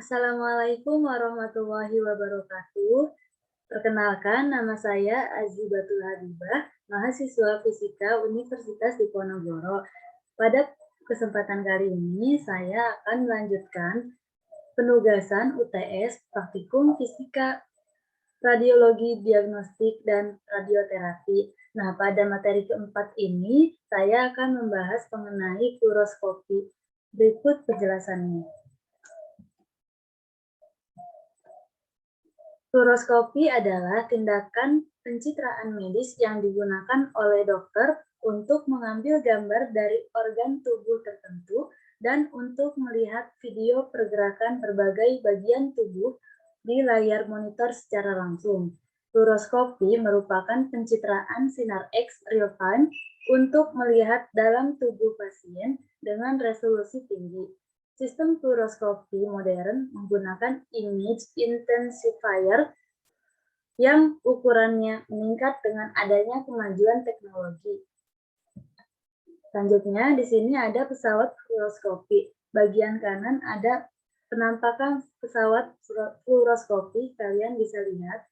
Assalamualaikum warahmatullahi wabarakatuh. Perkenalkan, nama saya Azibatul Habibah, mahasiswa Fisika Universitas Diponegoro. Pada kesempatan kali ini, saya akan melanjutkan penugasan UTS Praktikum Fisika Radiologi Diagnostik dan Radioterapi. Nah, pada materi keempat ini, saya akan membahas mengenai fluoroskopi. Berikut penjelasannya. Fluoroskopi adalah tindakan pencitraan medis yang digunakan oleh dokter untuk mengambil gambar dari organ tubuh tertentu dan untuk melihat video pergerakan berbagai bagian tubuh di layar monitor secara langsung. Fluoroskopi merupakan pencitraan sinar X real-time untuk melihat dalam tubuh pasien dengan resolusi tinggi. Sistem fluoroskopi modern menggunakan image intensifier yang ukurannya meningkat dengan adanya kemajuan teknologi. Selanjutnya, di sini ada pesawat fluoroskopi. Bagian kanan ada penampakan pesawat fluoroskopi, kalian bisa lihat.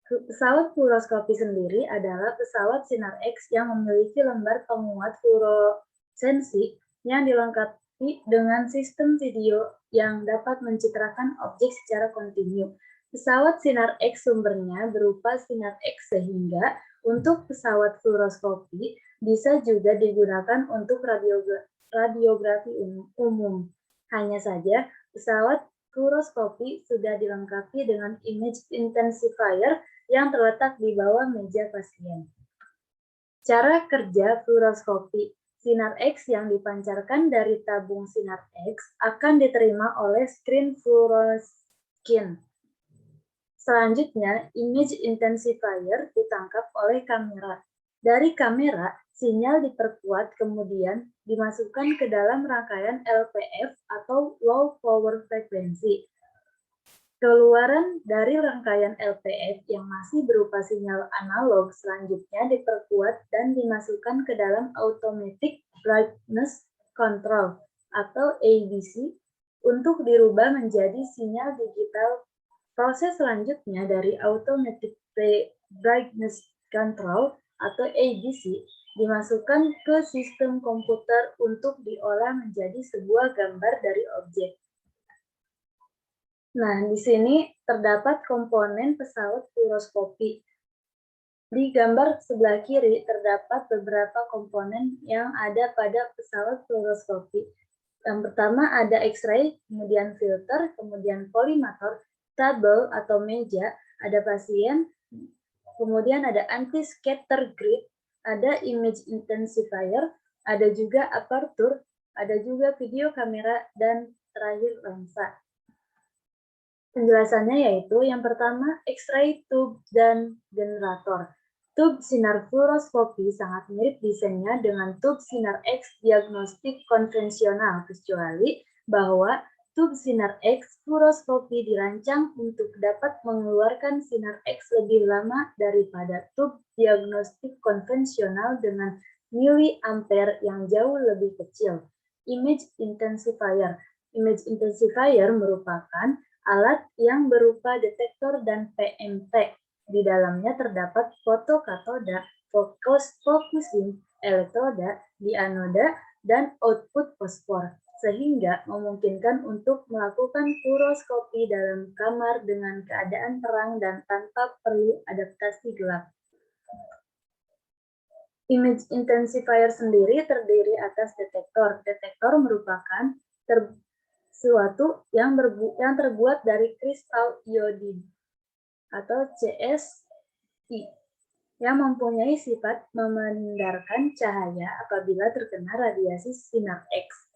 Pesawat fluoroskopi sendiri adalah pesawat sinar X yang memiliki lembar penguat fluoresensi yang dilengkapi dengan sistem video yang dapat mencitrakan objek secara kontinu. Pesawat sinar X sumbernya berupa sinar X sehingga untuk pesawat fluoroskopi bisa juga digunakan untuk radiografi umum. Hanya saja pesawat fluoroskopi sudah dilengkapi dengan image intensifier yang terletak di bawah meja pasien. Cara kerja fluoroskopi. Sinar X yang dipancarkan dari tabung sinar X akan diterima oleh screen fluoroskin. Selanjutnya, image intensifier ditangkap oleh kamera. Dari kamera, sinyal diperkuat kemudian dimasukkan ke dalam rangkaian LPF atau low power frequency. Keluaran dari rangkaian LPF yang masih berupa sinyal analog selanjutnya diperkuat dan dimasukkan ke dalam Automatic Brightness Control atau ABC untuk dirubah menjadi sinyal digital. Proses selanjutnya dari Automatic Brightness Control atau ABC dimasukkan ke sistem komputer untuk diolah menjadi sebuah gambar dari objek. Nah, di sini terdapat komponen pesawat fluoroskopi. Di gambar sebelah kiri terdapat beberapa komponen yang ada pada pesawat fluoroskopi. Yang pertama ada X-ray, kemudian filter, kemudian kolimator, tabel atau meja, ada pasien, kemudian ada anti-scatter grid, ada image intensifier, ada juga aperture, ada juga video kamera, dan terakhir lensa. Penjelasannya yaitu yang pertama X-ray tube dan generator. Tube sinar fluoroskopi sangat mirip desainnya dengan tube sinar X diagnostik konvensional, kecuali bahwa tube sinar X fluoroskopi dirancang untuk dapat mengeluarkan sinar X lebih lama daripada tube diagnostik konvensional dengan miliampere yang jauh lebih kecil. Image intensifier. Image intensifier merupakan alat yang berupa detektor dan PMT. Di dalamnya terdapat fotokatoda, focusing elektroda di anoda, dan output fosfor, sehingga memungkinkan untuk melakukan fluoroskopi dalam kamar dengan keadaan terang dan tanpa perlu adaptasi gelap. Image intensifier sendiri terdiri atas detektor. Detektor merupakan sesuatu yang terbuat dari kristal iodida atau CSI yang mempunyai sifat memandarkan cahaya apabila terkena radiasi sinar X.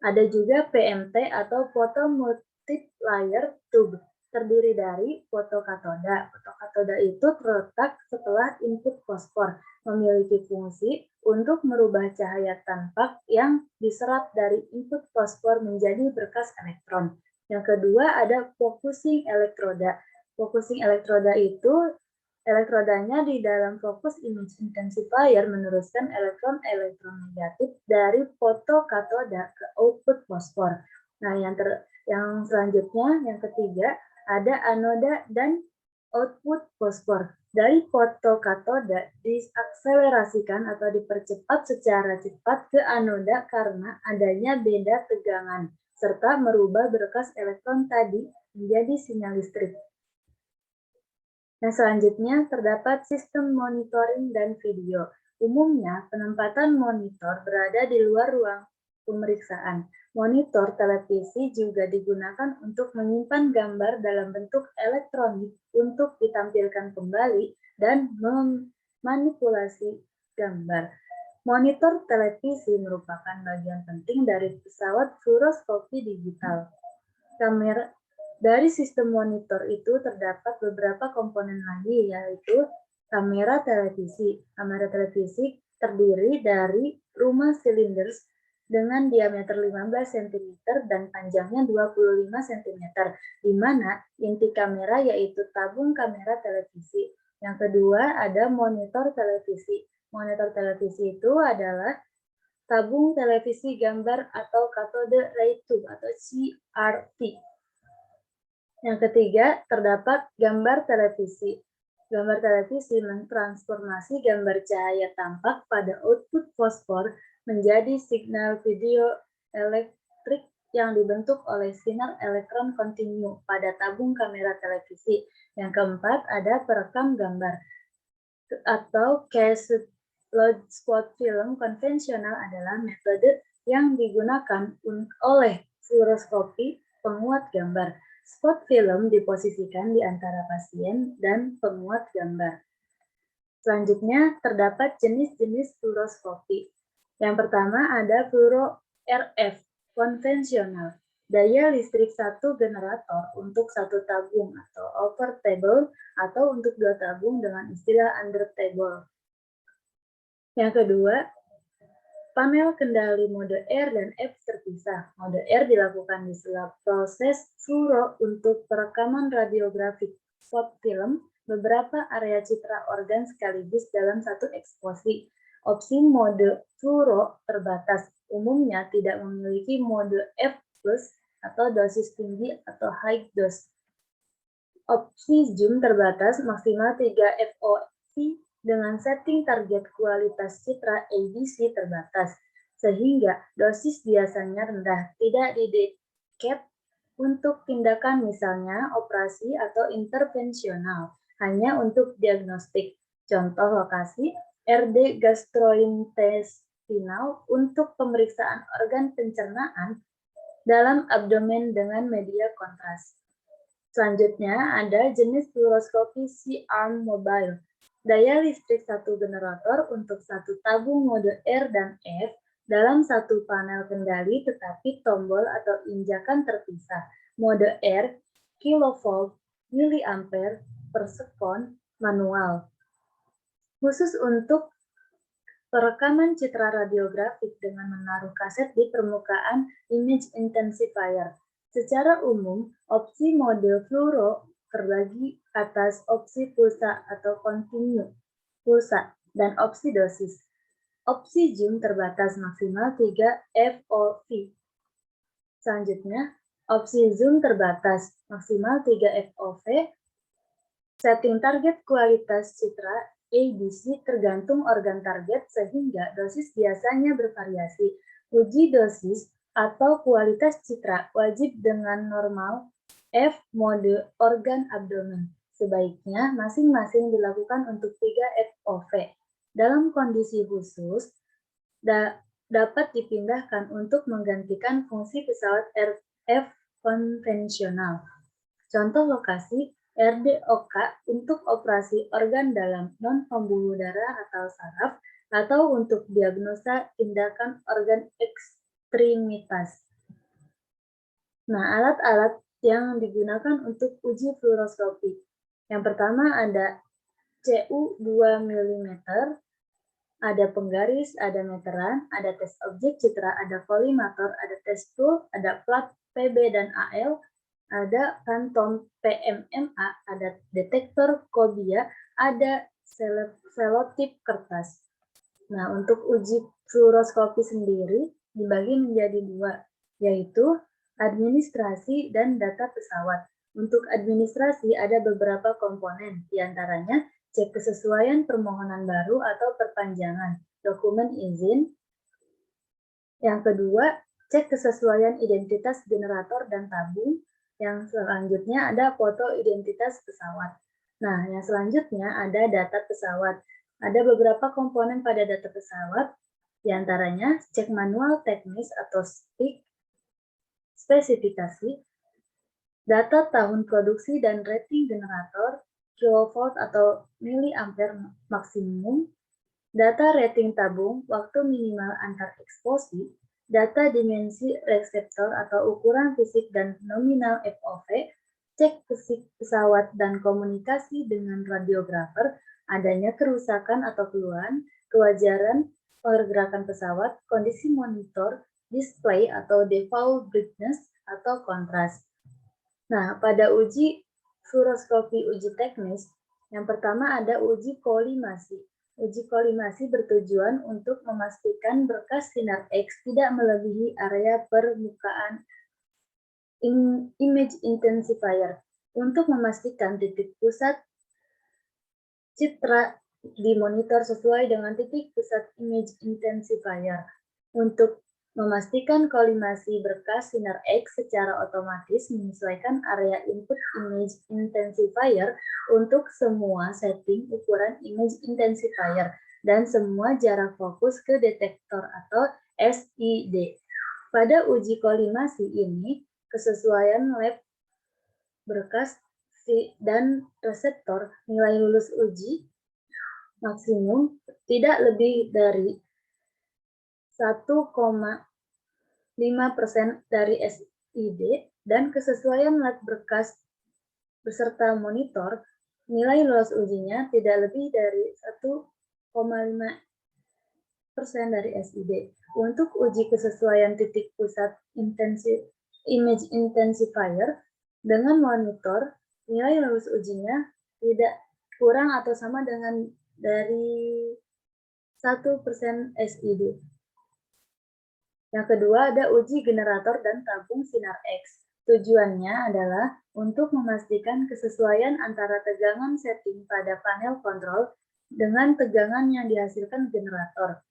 Ada juga PMT atau photomultiplier tube, terdiri dari fotokatoda. Fotokatoda itu terletak setelah input fosfor, memiliki fungsi untuk merubah cahaya tampak yang diserap dari input fosfor menjadi berkas elektron. Yang kedua ada focusing elektroda. Focusing elektroda itu elektrodanya di dalam fokus image intensifier meneruskan elektron-elektron negatif dari fotokatoda ke output fosfor. Nah, yang selanjutnya, yang ketiga, ada anoda dan output fosfor. Dari fotokatoda diakselerasikan atau dipercepat secara cepat ke anoda karena adanya beda tegangan, serta merubah berkas elektron tadi menjadi sinyal listrik. Nah, selanjutnya terdapat sistem monitoring dan video. Umumnya, penempatan monitor berada di luar ruang pemeriksaan. Monitor televisi juga digunakan untuk menyimpan gambar dalam bentuk elektronik untuk ditampilkan kembali dan memanipulasi gambar. Monitor televisi merupakan bagian penting dari pesawat fluoroskopi digital. Dari sistem monitor itu terdapat beberapa komponen lagi, yaitu kamera televisi. Kamera televisi terdiri dari rumah silinder dengan diameter 15 cm dan panjangnya 25 cm, di mana inti kamera yaitu tabung kamera televisi. Yang kedua ada monitor televisi. Monitor televisi itu adalah tabung televisi gambar atau cathode ray tube atau CRT. Yang ketiga, terdapat gambar televisi. Gambar televisi mentransformasi gambar cahaya tampak pada output fosfor menjadi signal video elektrik yang dibentuk oleh sinar elektron kontinu pada tabung kamera televisi. Yang keempat, ada perekam gambar atau case load spot film konvensional adalah metode yang digunakan oleh fluoroskopi penguat gambar. Spot film diposisikan di antara pasien dan penguat gambar. Selanjutnya, terdapat jenis-jenis fluoroskopi. Yang pertama ada fluoro RF konvensional. Daya listrik satu generator untuk satu tabung atau over table atau untuk dua tabung dengan istilah under table. Yang kedua, panel kendali mode R dan F terpisah. Mode R dilakukan di sela proses fluoro untuk perekaman radiografik spot film beberapa area citra organ sekaligus dalam satu eksposi. Opsi mode fluoro terbatas, umumnya tidak memiliki mode F+ atau dosis tinggi atau high dose. Opsi zoom terbatas maksimal 3 FOV dengan setting target kualitas citra ABC terbatas, sehingga dosis biasanya rendah, tidak didedicate untuk tindakan misalnya operasi atau intervensional, hanya untuk diagnostik. Contoh lokasi, RD gastrointestinal untuk pemeriksaan organ pencernaan dalam abdomen dengan media kontras. Selanjutnya ada jenis fluoroskopi C-arm mobile. Daya listrik satu generator untuk satu tabung mode R dan F dalam satu panel kendali tetapi tombol atau injakan terpisah. Mode R, kilovolt, miliampere per sekon, manual. Khusus untuk perekaman citra radiografik dengan menaruh kaset di permukaan image intensifier. Secara umum, opsi mode fluoro terbagi atas opsi pulsa atau kontinu pulsa dan opsi dosis. Opsi zoom terbatas maksimal 3 FOV. Selanjutnya, opsi zoom terbatas maksimal 3 FOV. Setting target kualitas citra ABC tergantung organ target sehingga dosis biasanya bervariasi. Uji dosis atau kualitas citra wajib dengan normal F mode organ abdomen. Sebaiknya masing-masing dilakukan untuk 3 FOV. Dalam kondisi khusus, dapat dipindahkan untuk menggantikan fungsi pesawat RF konvensional. Contoh lokasi, RDOK untuk operasi organ dalam non-pembuluh darah atau saraf, atau untuk diagnosa tindakan organ ekstremitas. Nah, alat-alat yang digunakan untuk uji fluoroskopi. Yang pertama ada CU 2 mm, ada penggaris, ada meteran, ada tes objek citra, ada kolimator, ada tes tool, ada plat PB dan AL, ada kanton PMMA, ada detektor Cobia, ada selotip kertas. Nah, untuk uji fluoroskopi sendiri dibagi menjadi dua, yaitu Administrasi dan data pesawat. Untuk administrasi ada beberapa komponen, diantaranya cek kesesuaian permohonan baru atau perpanjangan, dokumen izin. Yang kedua, cek kesesuaian identitas generator dan tabung. Yang selanjutnya ada foto identitas pesawat. Nah, yang selanjutnya ada data pesawat. Ada beberapa komponen pada data pesawat, diantaranya cek manual teknis atau spesifikasi, data tahun produksi dan rating generator, kilovolt atau miliampere maksimum, data rating tabung, waktu minimal antar eksposi, data dimensi reseptor atau ukuran fisik dan nominal FOV, cek fisik pesawat dan komunikasi dengan radiografer, adanya kerusakan atau keluhan, kewajaran pergerakan pesawat, kondisi monitor, display atau default brightness atau kontras. Nah, pada uji fluoroskopi uji teknis, yang pertama ada uji kolimasi. Uji kolimasi bertujuan untuk memastikan berkas sinar X tidak melebihi area permukaan image intensifier untuk memastikan titik pusat citra di monitor sesuai dengan titik pusat image intensifier. Untuk memastikan kolimasi berkas sinar X secara otomatis menyesuaikan area input image intensifier untuk semua setting ukuran image intensifier dan semua jarak fokus ke detektor atau SID. Pada uji kolimasi ini, kesesuaian lab berkas dan reseptor nilai lulus uji maksimum tidak lebih dari 1,5% dari SID dan kesesuaian lab berkas beserta monitor nilai lulus ujinya tidak lebih dari 1,5% dari SID. Untuk uji kesesuaian titik pusat image intensifier dengan monitor nilai lulus ujinya tidak kurang atau sama dengan dari 1% SID. Yang kedua ada uji generator dan tabung sinar X. Tujuannya adalah untuk memastikan kesesuaian antara tegangan setting pada panel kontrol dengan tegangan yang dihasilkan generator.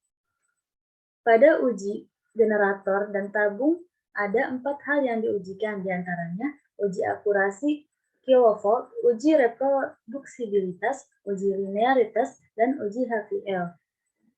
Pada uji generator dan tabung ada 4 hal yang diujikan, diantaranya uji akurasi kilovolt, uji reproduksibilitas, uji linearitas, dan uji HVL.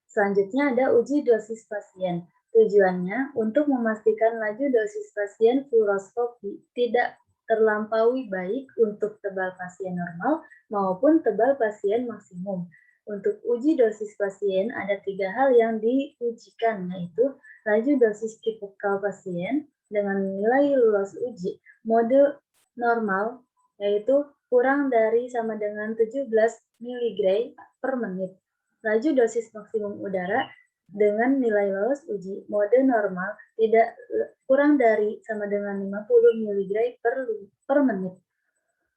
Selanjutnya ada uji dosis pasien. Tujuannya untuk memastikan laju dosis pasien fluoroskopi tidak terlampaui baik untuk tebal pasien normal maupun tebal pasien maksimum. Untuk uji dosis pasien ada 3 hal yang diujikan, yaitu laju dosis tipikal pasien dengan nilai lulus uji mode normal, yaitu kurang dari sama dengan 17 mg per menit. Laju dosis maksimum udara dengan nilai lulus uji mode normal tidak kurang dari sama dengan 50 mg per menit.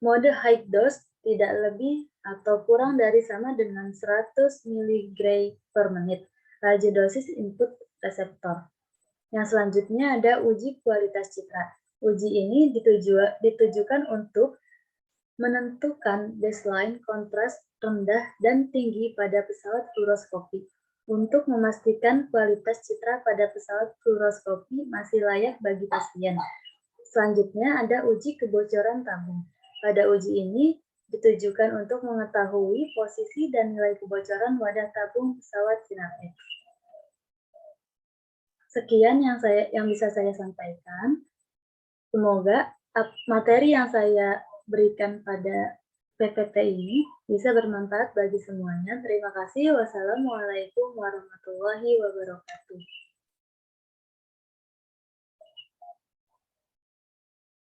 Mode high dose tidak lebih atau kurang dari sama dengan 100 mg per menit. Laju dosis input reseptor. Yang selanjutnya ada uji kualitas citra. Uji ini ditujukan untuk menentukan baseline kontras rendah dan tinggi pada pesawat fluoroskopi untuk memastikan kualitas citra pada pesawat fluoroskopi masih layak bagi pasien. Selanjutnya ada uji kebocoran tabung. Pada uji ini ditujukan untuk mengetahui posisi dan nilai kebocoran wadah tabung pesawat sinar X. Sekian yang bisa saya sampaikan. Semoga materi yang saya berikan pada PPT ini bisa bermanfaat bagi semuanya. Terima kasih. Wassalamualaikum warahmatullahi wabarakatuh.